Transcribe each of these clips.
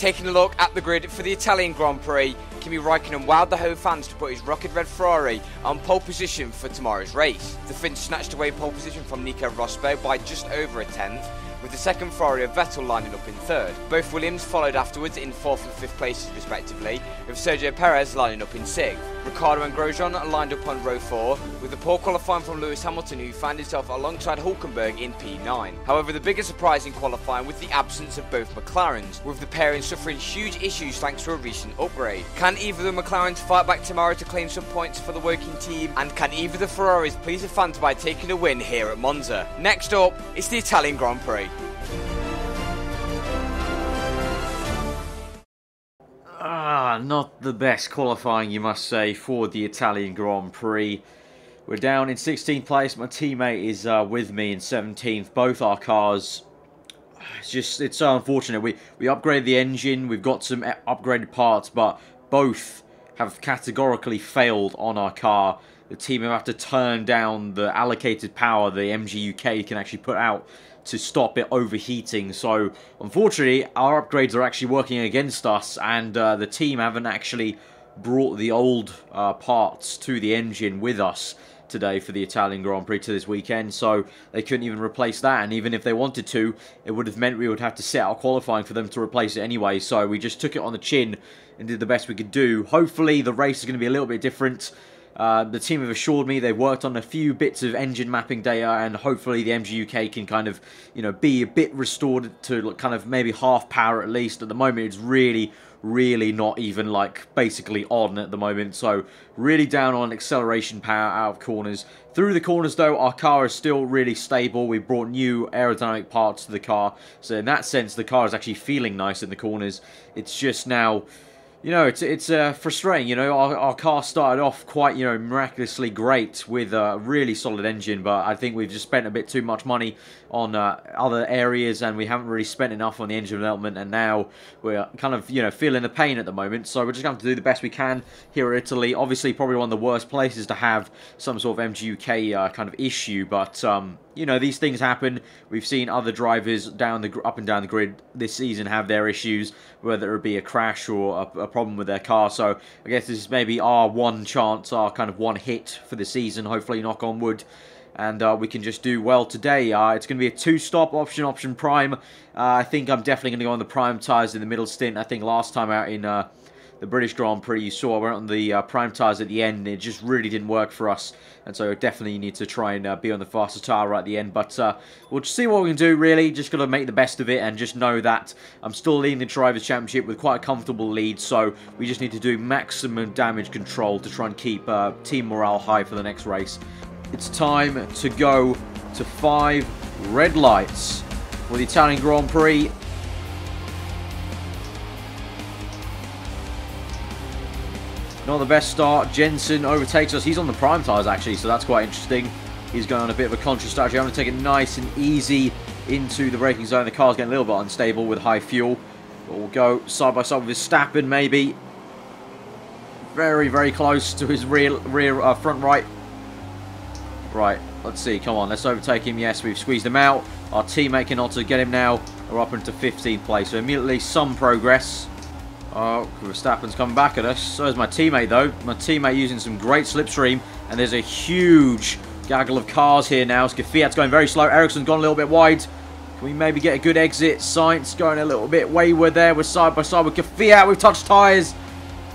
Taking a look at the grid for the Italian Grand Prix, Kimi Raikkonen wowed the home fans to put his rocket red Ferrari on pole position for tomorrow's race. The Finn snatched away pole position from Nico Rosberg by just over a tenth, with the second Ferrari of Vettel lining up in third. Both Williams followed afterwards in 4th and 5th places respectively, with Sergio Perez lining up in 6th. Ricciardo and Grosjean lined up on row 4, with the poor qualifying from Lewis Hamilton, who found himself alongside Hulkenberg in P9. However, the biggest surprise in qualifying was the absence of both McLarens, with the pairing suffering huge issues thanks to a recent upgrade. Can either of the McLarens fight back tomorrow to claim some points for the working team? And can either of the Ferraris please the fans by taking a win here at Monza? Next up, it's the Italian Grand Prix. Not the best qualifying, you must say, for the Italian Grand Prix. We're down in 16th place. My teammate is with me in 17th. Both our cars, it's so unfortunate. We upgraded the engine, we've got some upgraded parts, but both have categorically failed on our car. The team have had to turn down the allocated power the MG UK can actually put out to stop it overheating. So unfortunately our upgrades are actually working against us, and the team haven't actually brought the old parts to the engine with us today for the Italian Grand Prix to this weekend, so they couldn't even replace that, and even if they wanted to, it would have meant we would have to set out qualifying for them to replace it anyway. So we just took it on the chin and did the best we could do. Hopefully the race is going to be a little bit different. The team have assured me they've worked on a few bits of engine mapping data, and hopefully the MG UK can kind of, be a bit restored to kind of maybe half power at least. At the moment, it's really not even basically on at the moment, so really down on acceleration power out of corners. Through the corners though, our car is still really stable. We brought new aerodynamic parts to the car, so in that sense the car is actually feeling nice in the corners. It's just now, it's frustrating. Our car started off quite, miraculously great with a really solid engine, but I think we've just spent a bit too much money on other areas, and we haven't really spent enough on the engine development, and now we're kind of, feeling the pain at the moment. So we're just going to have to do the best we can here at Italy. Obviously, probably one of the worst places to have some sort of MG UK kind of issue, but these things happen. We've seen other drivers up and down the grid this season have their issues, whether it be a crash or a problem with their car. So I guess this is maybe our one chance, our kind of one hit for the season, hopefully, knock on wood, and we can just do well today. It's going to be a 2-stop option prime. I think I'm definitely going to go on the prime tyres in the middle stint. I think last time out in the British Grand Prix, you saw I went on the prime tyres at the end, and it just really didn't work for us, and so definitely need to try and be on the faster tyre right at the end. But we'll just see what we can do, really. Just got to make the best of it, and just know that I'm still leading the Drivers' Championship with quite a comfortable lead, so we just need to do maximum damage control to try and keep team morale high for the next race. It's time to go to 5 red lights for the Italian Grand Prix. Not the best start. Jensen overtakes us. He's on the prime tyres actually, so that's quite interesting. He's going on a bit of a conscious strategy. I'm going to take it nice and easy into the braking zone. The car's getting a little bit unstable with high fuel, but we'll go side by side with Verstappen maybe. Very close to his front right. Right, let's see. Come on, let's overtake him. Yes, we've squeezed him out. Our teammate can also get him now. We're up into 15th place, so immediately some progress. Oh, Verstappen's coming back at us. So is my teammate, though. My teammate using some great slipstream. And there's a huge gaggle of cars here now. Fiat's going very slow. Ericsson's gone a little bit wide. Can we maybe get a good exit? Sainz going a little bit wayward there. We're side by side with Fiat. We've touched tyres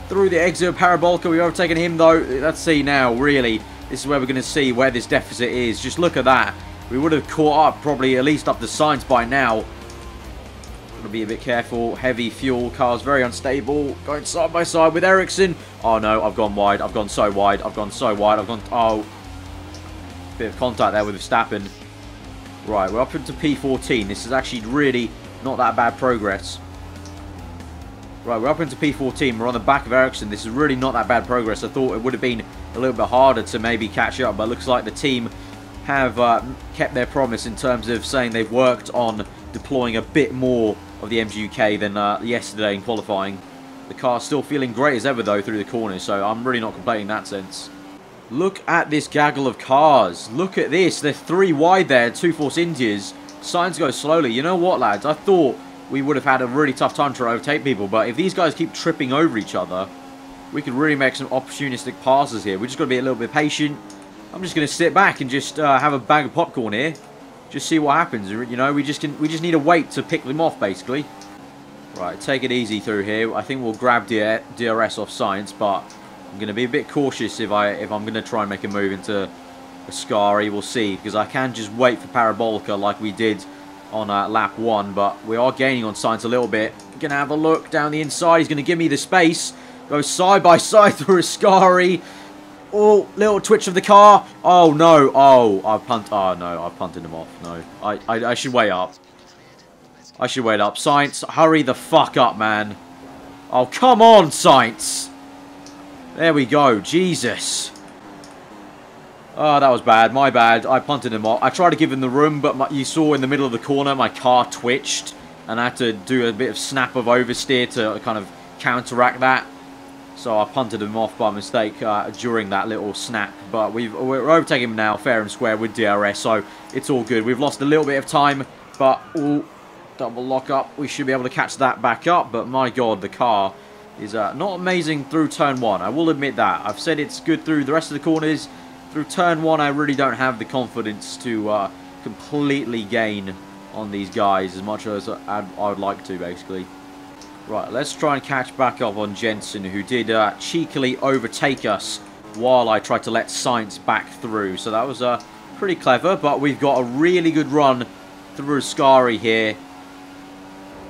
through the exit of Parabolka. We've overtaken him, though. Let's see now, really. This is where we're going to see where this deficit is. Just look at that. We would have caught up probably at least up to Sainz by now. Got to be a bit careful. Heavy fuel. Car's very unstable. Going side by side with Ericsson. Oh no, I've gone wide. I've gone so wide. I've gone so wide. I've gone... Oh. Bit of contact there with Verstappen. Right, we're up into P14. This is actually really not that bad progress. Right, we're up into P14. We're on the back of Ericsson. This is really not that bad progress. I thought it would have been a little bit harder to maybe catch up, but it looks like the team have kept their promise in terms of saying they've worked on deploying a bit more of the MG UK than yesterday in qualifying. The car's still feeling great as ever, though, through the corners, so I'm really not complaining in that sense. Look at this gaggle of cars. Look at this. They're 3 wide there, 2 Force Indias. Sainz goes slowly. You know what, lads? I thought we would have had a really tough time to overtake people. But if these guys keep tripping over each other, we could really make some opportunistic passes here. We just got to be a little bit patient. I'm just going to sit back and just have a bag of popcorn here. Just see what happens. You know, we just need to wait to pick them off, basically. Right, take it easy through here. I think we'll grab DRS off Science, but I'm going to be a bit cautious if I'm going to try and make a move into Ascari. We'll see, because I can just wait for Parabolica like we did on lap 1, but we are gaining on Science a little bit. Going to have a look down the inside. He's going to give me the space. Go side by side through Ascari. Oh, little twitch of the car. Oh, no. Oh, oh, no, I punted him off. No, I should wait up. I should wait up. Science, hurry the fuck up, man. Oh, come on, Science. There we go. Jesus. Oh, that was bad. My bad. I punted him off. I tried to give him the room, but you saw in the middle of the corner, my car twitched. And I had to do a bit of snap of oversteer to kind of counteract that. So I punted him off by mistake during that little snap. But we're overtaking him now, fair and square, with DRS. So it's all good. We've lost a little bit of time, but double lock up. We should be able to catch that back up. But my God, the car is not amazing through turn 1. I will admit that. I've said it's good through the rest of the corners. Through turn 1, I really don't have the confidence to completely gain on these guys as much as I would like to, basically. Right, let's try and catch back up on Jensen, who did cheekily overtake us while I tried to let Science back through. So that was pretty clever, but we've got a really good run through Ascari here.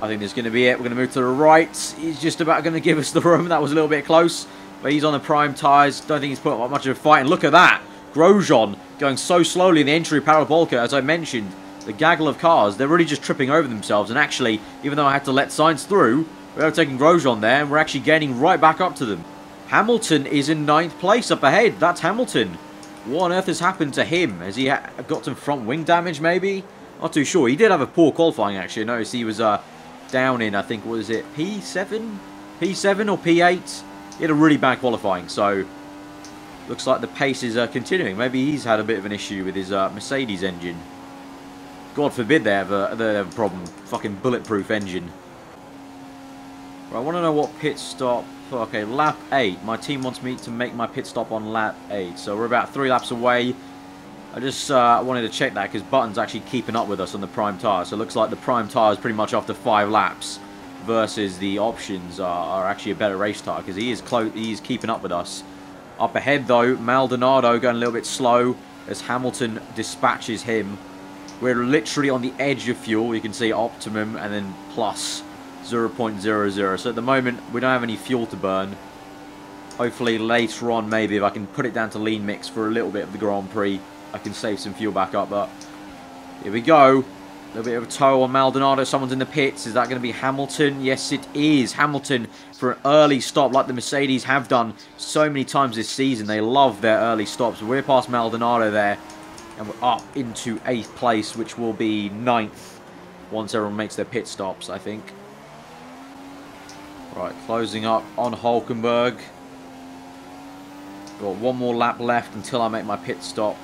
I think this is going to be it. We're going to move to the right. He's just about going to give us the room. That was a little bit close, but he's on the prime tyres. Don't think he's put up much of a fight. And look at that. Grosjean going so slowly in the entry Parabolica, as I mentioned. The gaggle of cars, they're really just tripping over themselves. And actually, even though I had to let Science through, we're overtaking Grosjean there, and we're actually gaining right back up to them. Hamilton is in 9th place up ahead. That's Hamilton. What on earth has happened to him? Has he got some front wing damage, maybe? Not too sure. He did have a poor qualifying, actually. I noticed he was down in, I think, what is it, P7? P7 or P8? He had a really bad qualifying, so looks like the pace is continuing. Maybe he's had a bit of an issue with his Mercedes engine. God forbid they have a problem. Fucking bulletproof engine. Right, I want to know what pit stop. Okay, lap 8. My team wants me to make my pit stop on lap 8. So we're about 3 laps away. I just wanted to check that because Button's actually keeping up with us on the prime tyre. So it looks like the prime tyre is pretty much after 5 laps versus the options are actually a better race tyre because he's keeping up with us. Up ahead though, Maldonado going a little bit slow as Hamilton dispatches him. We're literally on the edge of fuel. You can see optimum and then plus 0.00. So at the moment we don't have any fuel to burn. Hopefully later on, maybe if I can put it down to lean mix for a little bit of the Grand Prix, I can save some fuel back up. But here we go. A little bit of a tow on Maldonado. Someone's in the pits. Is that going to be Hamilton? Yes, it is. Hamilton for an early stop like the Mercedes have done so many times this season. They love their early stops. We're past Maldonado there. And we're up into 8th place, which will be 9th once everyone makes their pit stops, I think. Right, closing up on Hulkenberg. Got one more lap left until I make my pit stop.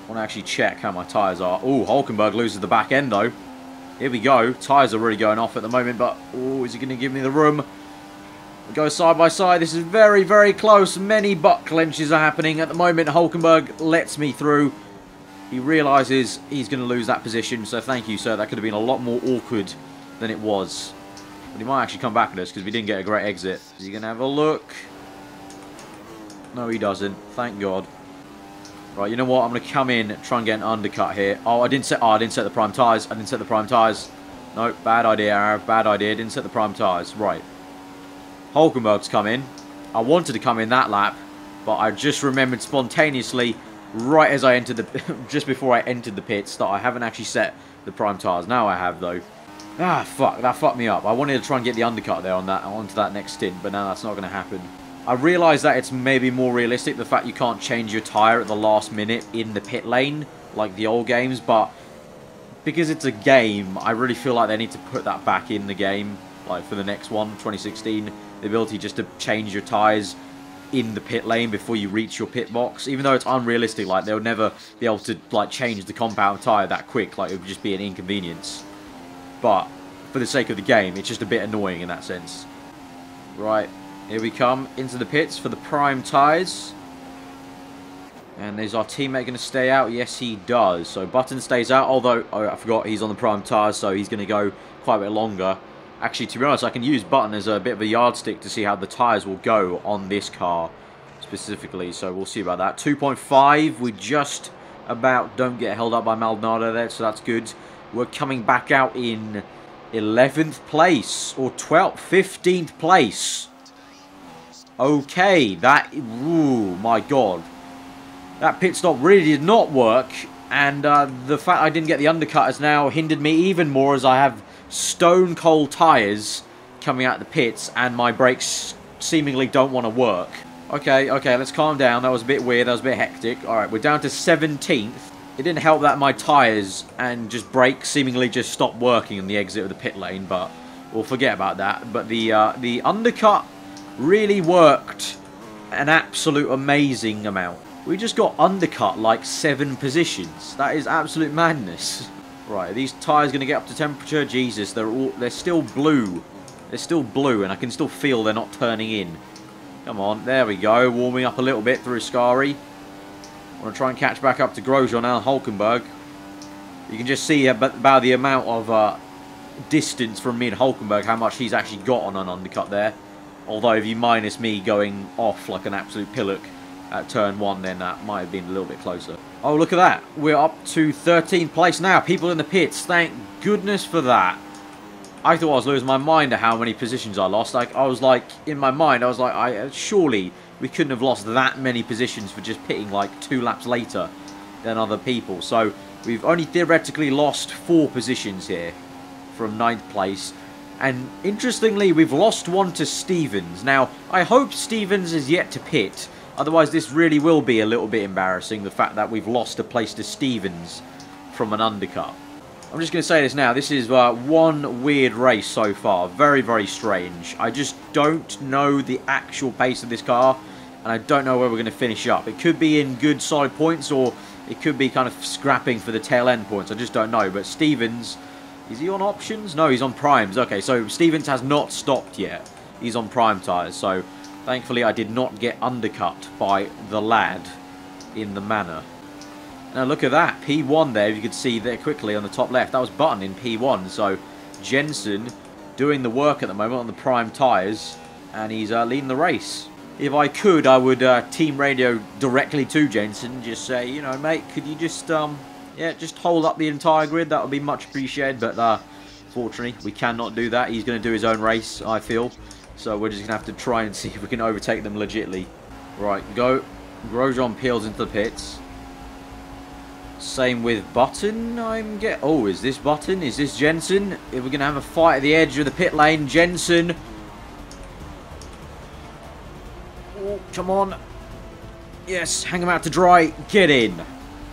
I want to actually check how my tyres are. Oh, Hulkenberg loses the back end though. Here we go. Tyres are really going off at the moment, but oh, is he going to give me the room? We go side by side. This is very, very close. Many butt clenches are happening at the moment. Hulkenberg lets me through. He realises he's going to lose that position, so thank you, sir. That could have been a lot more awkward than it was. But he might actually come back at us because we didn't get a great exit. Is he going to have a look? No, he doesn't. Thank God. Right, you know what? I'm going to come in and try and get an undercut here. Oh, I didn't set the prime tyres. I didn't set the prime tyres. No, bad idea, Arav. Bad idea. Didn't set the prime tyres. Right. Hulkenberg's come in. I wanted to come in that lap, but I just remembered spontaneously, right as I entered the... just before I entered the pits, that I haven't actually set the prime tyres. Now I have, though. Ah, fuck. That fucked me up. I wanted to try and get the undercut there onto that next stint, but now that's not going to happen. I realise that it's maybe more realistic, the fact you can't change your tyre at the last minute in the pit lane, like the old games, but because it's a game, I really feel like they need to put that back in the game, like for the next one, 2016, the ability just to change your tyres in the pit lane before you reach your pit box, even though it's unrealistic, like they'll never be able to like change the compound tyre that quick, like it would just be an inconvenience. But for the sake of the game. It's just a bit annoying in that sense. Right, here we come into the pits for the prime tyres. And is our teammate going to stay out? Yes, he does. So Button stays out, although I forgot he's on the prime tyres, so he's going to go quite a bit longer. Actually, to be honest, I can use Button as a bit of a yardstick to see how the tyres will go on this car specifically. So we'll see about that. 2.5, we just about don't get held up by Maldonado there, so that's good. We're coming back out in 11th place, or 12th, 15th place. Okay, that, ooh, my God. That pit stop really did not work, and the fact I didn't get the undercut has now hindered me even more, as I have stone cold tyres coming out the pits, and my brakes seemingly don't want to work. Okay, let's calm down. That was a bit weird, that was a bit hectic. Alright, we're down to 17th. It didn't help that my tyres and just brakes seemingly just stopped working on the exit of the pit lane, but we'll forget about that. But the undercut really worked an absolute amazing amount. We just got undercut like 7 positions. That is absolute madness. Right, are these tyres going to get up to temperature? Jesus, they're still blue. They're still blue, and I can still feel they're not turning in. Come on, there we go. Warming up a little bit through Ascari. I want to try and catch back up to Grosjean and Hulkenberg. You can just see about the amount of distance from me and Hulkenberg, how much he's actually got on an undercut there. Although if you minus me going off like an absolute pillock at turn 1, then that might have been a little bit closer. Oh, look at that. We're up to 13th place now. People in the pits. Thank goodness for that. I thought I was losing my mind at how many positions I lost. Like, I was like, in my mind, I was like, surely we couldn't have lost that many positions for just pitting like 2 laps later than other people. So we've only theoretically lost 4 positions here from 9th place. And interestingly, we've lost 1 to Stevens. Now, I hope Stevens is yet to pit. Otherwise, this really will be a little bit embarrassing, the fact that we've lost a place to Stevens from an undercut. I'm just going to say this now. This is one weird race so far. Very, very strange. I just don't know the actual pace of this car, and I don't know where we're going to finish up. It could be in good, solid points, or it could be kind of scrapping for the tail end points. I just don't know. But Stevens, is he on options? No, he's on primes. Okay, so Stevens has not stopped yet. He's on prime tyres, so thankfully I did not get undercut by the lad in the manner. Now look at that, P1 there, if you could see there quickly on the top left. That was Button in P1, so Jensen doing the work at the moment on the prime tyres, and he's leading the race. If I could, I would team radio directly to Jensen, just say, you know, mate, could you just, yeah, just hold up the entire grid? That would be much appreciated, but fortunately, we cannot do that. He's going to do his own race, I feel. So we're just going to have to try and see if we can overtake them legitly. Right, go. Grosjean peels into the pits. Same with Button. Oh, is this Button? Is this Jensen? If we're going to have a fight at the edge of the pit lane, Jensen. Oh, come on. Yes, hang him out to dry. Get in.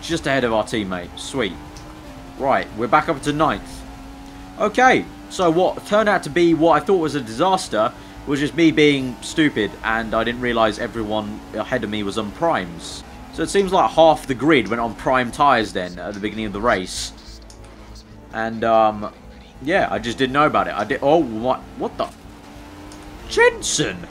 Just ahead of our teammate. Sweet. Right, we're back up to 9th. Okay, so what turned out to be what I thought was a disaster was just me being stupid, and I didn't realise everyone ahead of me was on primes. So it seems like half the grid went on prime tyres then at the beginning of the race. And, yeah, I just didn't know about it. Oh, what the? Jensen!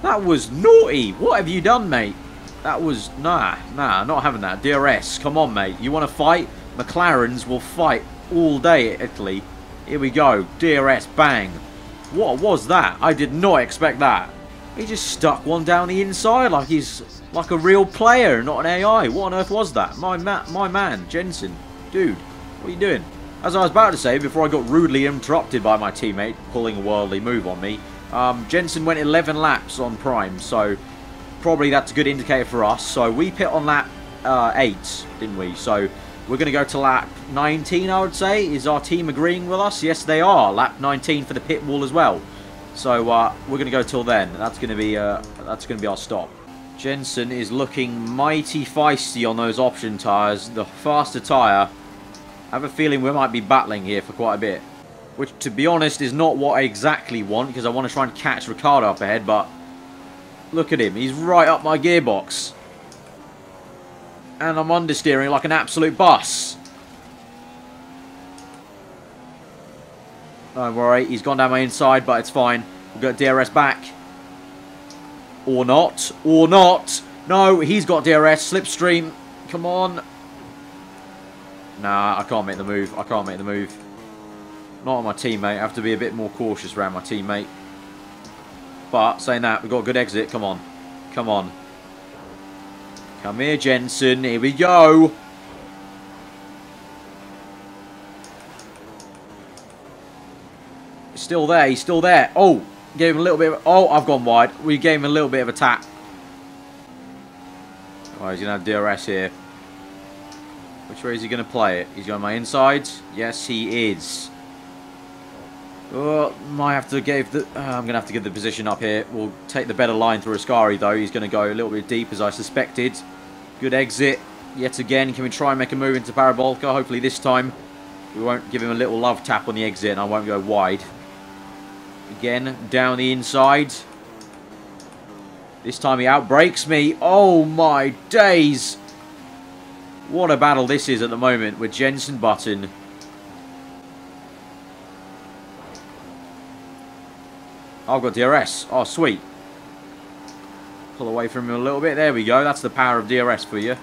That was naughty! What have you done, mate? That was, nah, not having that. DRS, come on, mate. You want to fight? McLarens will fight all day at Italy. Here we go. DRS, bang. What was that? I did not expect that. He just stuck one down the inside like he's like a real player, not an AI. What on earth was that? My man, Jensen. Dude, what are you doing? As I was about to say, before I got rudely interrupted by my teammate pulling a worldly move on me, Jensen went 11 laps on prime, so probably that's a good indicator for us. So we pit on lap 8, didn't we? So we're going to go to lap 19, I would say. Is our team agreeing with us? Yes, they are. Lap 19 for the pit wall as well. So we're going to go till then. That's going to be our stop. Jensen is looking mighty feisty on those option tyres. The faster tyre. I have a feeling we might be battling here for quite a bit. Which, to be honest, is not what I exactly want, because I want to try and catch Ricciardo up ahead, but look at him. He's right up my gearbox. And I'm understeering like an absolute bus. Don't worry, he's gone down my inside, but it's fine. We've got DRS back. Or not. Or not. No, he's got DRS. Slipstream. Come on. Nah, I can't make the move. I can't make the move. Not on my teammate. I have to be a bit more cautious around my teammate. But, saying that, we've got a good exit. Come on. Come on. Come here, Jensen. Here we go. He's still there. He's still there. Oh, gave him a little bit of... Oh, I've gone wide. We gave him a little bit of a tap. Oh, he's going to have DRS here. Which way is he going to play it? He's going my inside. Yes, he is. Oh, might have to give the... I'm going to have to give the position up here. We'll take the better line through Ascari, though. He's going to go a little bit deep, as I suspected. Good exit. Yet again, can we try and make a move into Parabolka? Hopefully this time we won't give him a little love tap on the exit and I won't go wide. Again, down the inside. This time he outbrakes me. Oh my days. What a battle this is at the moment with Jensen Button. I've got DRS. Oh, sweet. Pull away from him a little bit. There we go. That's the power of DRS for you.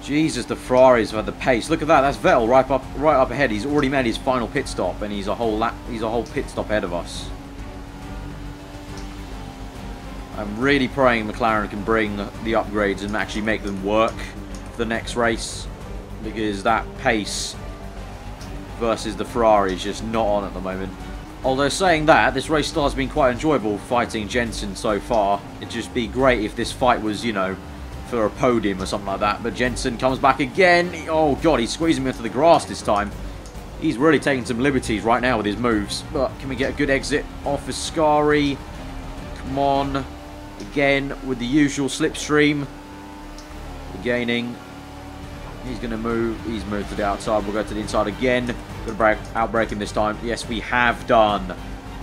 Jesus, the Ferraris have had the pace. Look at that. That's Vettel right up ahead. He's already made his final pit stop, and he's a whole pit stop ahead of us. I'm really praying McLaren can bring the upgrades and actually make them work for the next race, because that pace versus the Ferrari is just not on at the moment. Although saying that, this race still has been quite enjoyable fighting Jensen so far. It'd just be great if this fight was, you know, for a podium or something like that. But Jensen comes back again. Oh god, he's squeezing me into the grass this time. He's really taking some liberties right now with his moves. But can we get a good exit off Ascari? Come on. Again with the usual slipstream. We're gaining. He's going to move. He's moved to the outside. We'll go to the inside again. Going to outbrake him this time. Yes, we have done.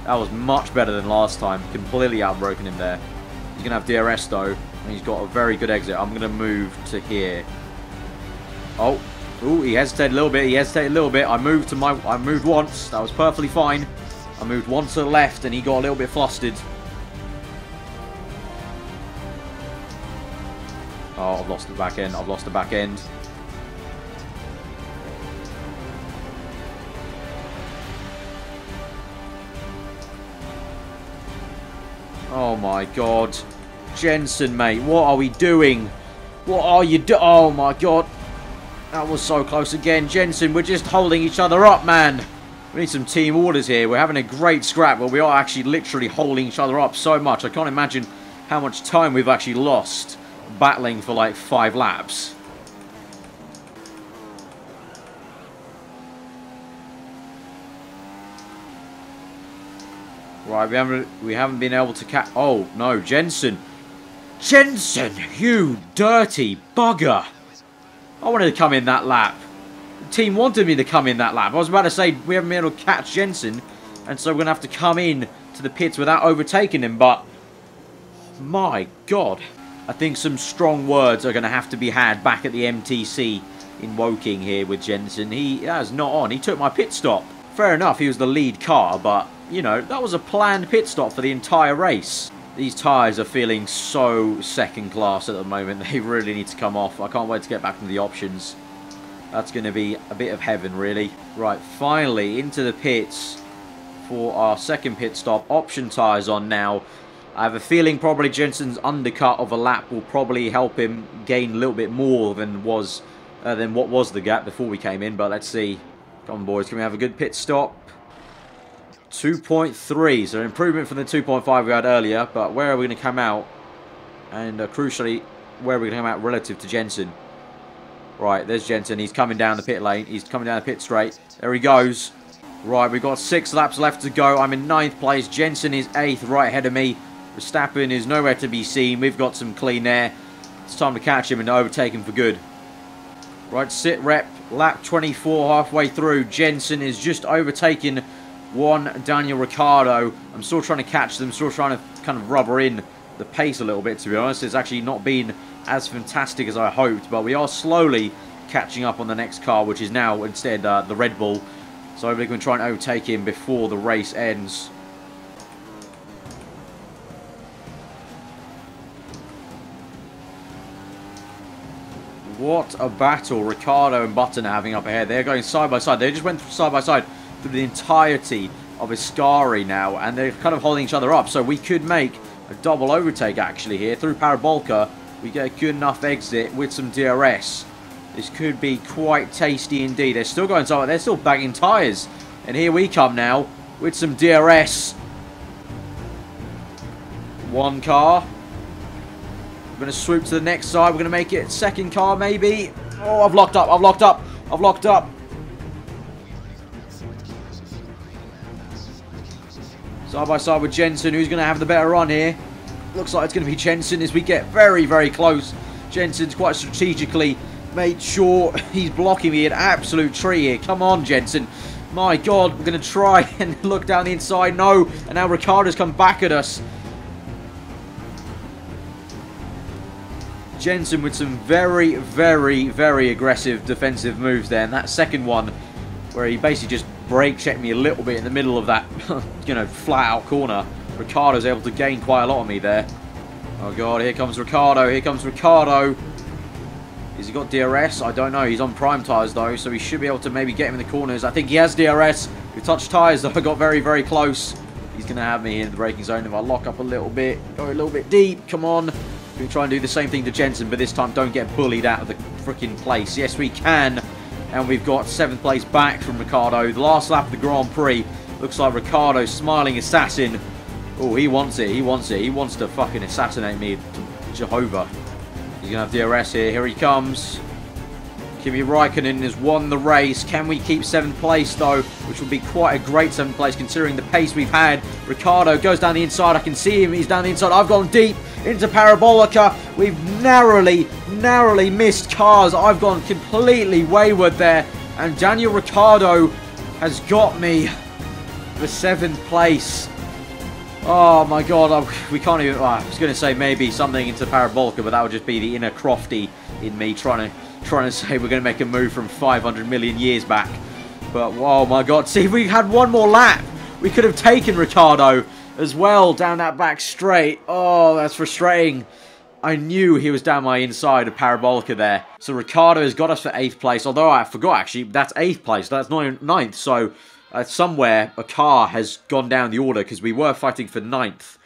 That was much better than last time. Completely outbroken him there. He's going to have DRS though. And he's got a very good exit. I'm going to move to here. Oh. Ooh, he hesitated a little bit. He hesitated a little bit. I moved once. That was perfectly fine. I moved once to the left and he got a little bit flustered. Oh, I've lost the back end. I've lost the back end. Oh my god. Jensen, mate. What are we doing? What are you doing? Oh my god. That was so close again. Jensen, we're just holding each other up, man. We need some team orders here. We're having a great scrap, but we are actually literally holding each other up so much. I can't imagine how much time we've actually lost battling for like 5 laps. Right, we haven't been able to catch. Oh no, Jensen, you dirty bugger! I wanted to come in that lap. The team wanted me to come in that lap. I was about to say we haven't been able to catch Jensen, and so we're gonna have to come in to the pits without overtaking him. But my god, I think some strong words are gonna have to be had back at the MTC in Woking here with Jensen. That's not on. He took my pit stop. Fair enough, he was the lead car, but you know, that was a planned pit stop for the entire race. These tyres are feeling so second class at the moment. They really need to come off. I can't wait to get back into the options. That's going to be a bit of heaven, really. Right, finally into the pits for our second pit stop. Option tyres on now. I have a feeling probably Jensen's undercut of a lap will probably help him gain a little bit more than what was the gap before we came in. But let's see. Come on, boys. Can we have a good pit stop? 2.3, so improvement from the 2.5 we had earlier, but where are we going to come out? And crucially, where are we going to come out relative to Jensen? Right, there's Jensen. He's coming down the pit lane. He's coming down the pit straight. There he goes. Right, we've got 6 laps left to go. I'm in 9th place. Jensen is 8th, right ahead of me. Verstappen is nowhere to be seen. We've got some clean air. It's time to catch him and overtake him for good. Right, sit rep. Lap 24, halfway through. Jensen is just overtaking one Daniel Ricciardo. I'm still trying to catch them, still trying to kind of rubber in the pace a little bit, to be honest. It's actually not been as fantastic as I hoped, but we are slowly catching up on the next car, which is now instead the Red Bull. So hopefully we can try and overtake him before the race ends. What a battle Ricciardo and Button are having up ahead. They're going side by side. They just went side by side through the entirety of Ascari now, and they're kind of holding each other up. So we could make a double overtake actually here through Parabolka. We get a good enough exit with some DRS. This could be quite tasty indeed. They're still going side. They're still bagging tyres, and here we come now with some DRS. One car. We're going to swoop to the next side. We're going to make it second car, maybe. Oh, I've locked up. I've locked up. I've locked up. Side by side with Jensen. Who's going to have the better run here? Looks like it's going to be Jensen as we get very, very close. Jensen's quite strategically made sure he's blocking me an absolute tree here. Come on, Jensen. My God, we're going to try and look down the inside. No. And now Ricciardo's come back at us. Jensen with some very, very, very aggressive defensive moves there. And that second one, where he basically just brake checked me a little bit in the middle of that, you know, flat out corner. Ricciardo's able to gain quite a lot on me there. Oh God, here comes Ricciardo. Here comes Ricciardo. Has he got DRS? I don't know. He's on prime tyres though, so he should be able to maybe get him in the corners. I think he has DRS. We touched tyres though. I got very, very close. He's going to have me in the braking zone if I lock up a little bit. Go a little bit deep. Come on. We can try and do the same thing to Jensen, but this time don't get bullied out of the freaking place. Yes, we can. And we've got 7th place back from Ricciardo. The last lap of the Grand Prix. Looks like Ricciardo, smiling assassin. Oh, he wants it. He wants it. He wants to fucking assassinate me. Jehovah. He's going to have DRS here. Here he comes. Kimi Raikkonen has won the race. Can we keep 7th place, though? Which would be quite a great 7th place, considering the pace we've had. Ricciardo goes down the inside. I can see him. He's down the inside. I've gone deep into Parabolica. We've narrowly missed cars. I've gone completely wayward there. And Daniel Ricciardo has got me for 7th place. Oh my God, we can't even... I was going to say maybe something into Parabolica, but that would just be the inner Crofty in me trying to say we're going to make a move from 500 million years back. But, oh my God, see, if we had one more lap, we could have taken Ricciardo as well down that back straight. Oh, that's frustrating. I knew he was down my inside of Parabolica there. So Ricciardo has got us for 8th place, although I forgot actually, that's 8th place, that's 9th, so... somewhere a car has gone down the order because we were fighting for 9th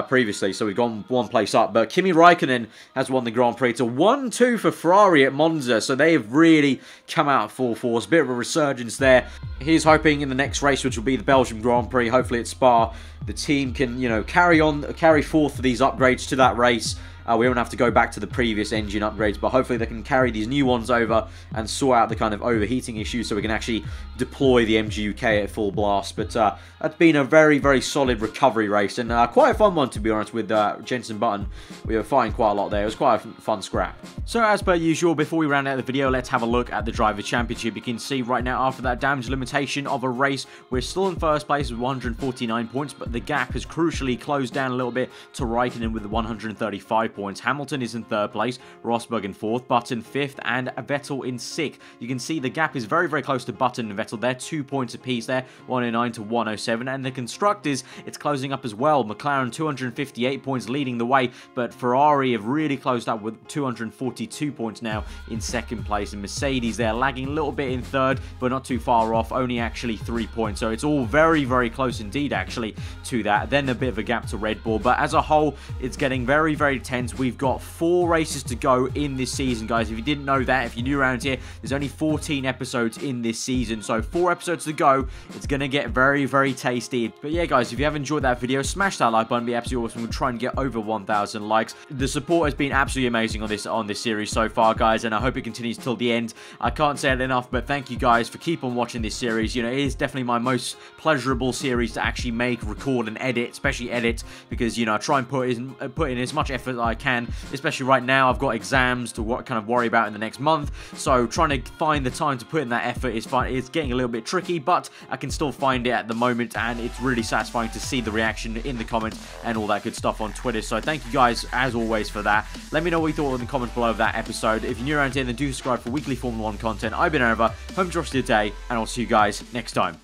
previously, so we've gone one place up. But Kimi Raikkonen has won the Grand Prix. It's a 1-2 for Ferrari at Monza, so they have really come out full force. Bit of a resurgence there. He's hoping in the next race, which will be the Belgium Grand Prix, hopefully at Spa, the team can, you know, carry forth these upgrades to that race. We won't have to go back to the previous engine upgrades, but hopefully they can carry these new ones over and sort out the kind of overheating issue so we can actually deploy the MGUK at full blast. But that's been a very, very solid recovery race and quite a fun one, to be honest, with Jensen Button. We were fighting quite a lot there. It was quite a fun scrap. So as per usual, before we round out the video, let's have a look at the Driver Championship. You can see right now, after that damage limitation of a race, we're still in first place with 149 points, but the gap has crucially closed down a little bit to Raikkonen with 135 points. Hamilton is in 3rd place, Rosberg in 4th, Button 5th, and Vettel in 6th. You can see the gap is very, very close to Button and Vettel. They're 2 points apiece there, 109 to 107, and the constructors, it's closing up as well. McLaren 258 points leading the way, but Ferrari have really closed up with 242 points now in 2nd place, and Mercedes, they're lagging a little bit in 3rd, but not too far off, only actually 3 points, so it's all very, very close indeed actually to that. Then a bit of a gap to Red Bull, but as a whole, it's getting very, very tense. We've got 4 races to go in this season, guys. If you didn't know that, if you're new around here, there's only 14 episodes in this season, so 4 episodes to go. It's gonna get very, very tasty. But yeah, guys, if you have enjoyed that video, smash that like button. It'd be absolutely awesome. We'll try and get over 1,000 likes. The support has been absolutely amazing on this series so far, guys, and I hope it continues till the end. I can't say it enough, but thank you guys for keep on watching this series. You know, it is definitely my most pleasurable series to actually make, record, and edit, especially edit, because, you know, I try and put in as much effort I can, especially right now. I've got exams to kind of worry about in the next month, so trying to find the time to put in that effort is fine. It's getting a little bit tricky, but I can still find it at the moment, and it's really satisfying to see the reaction in the comments and all that good stuff on Twitter. So thank you guys as always for that. Let me know what you thought in the comments below of that episode. If you're new around here, then do subscribe for weekly Formula 1 content. I've been aarava, hope you enjoyed your day, and I'll see you guys next time.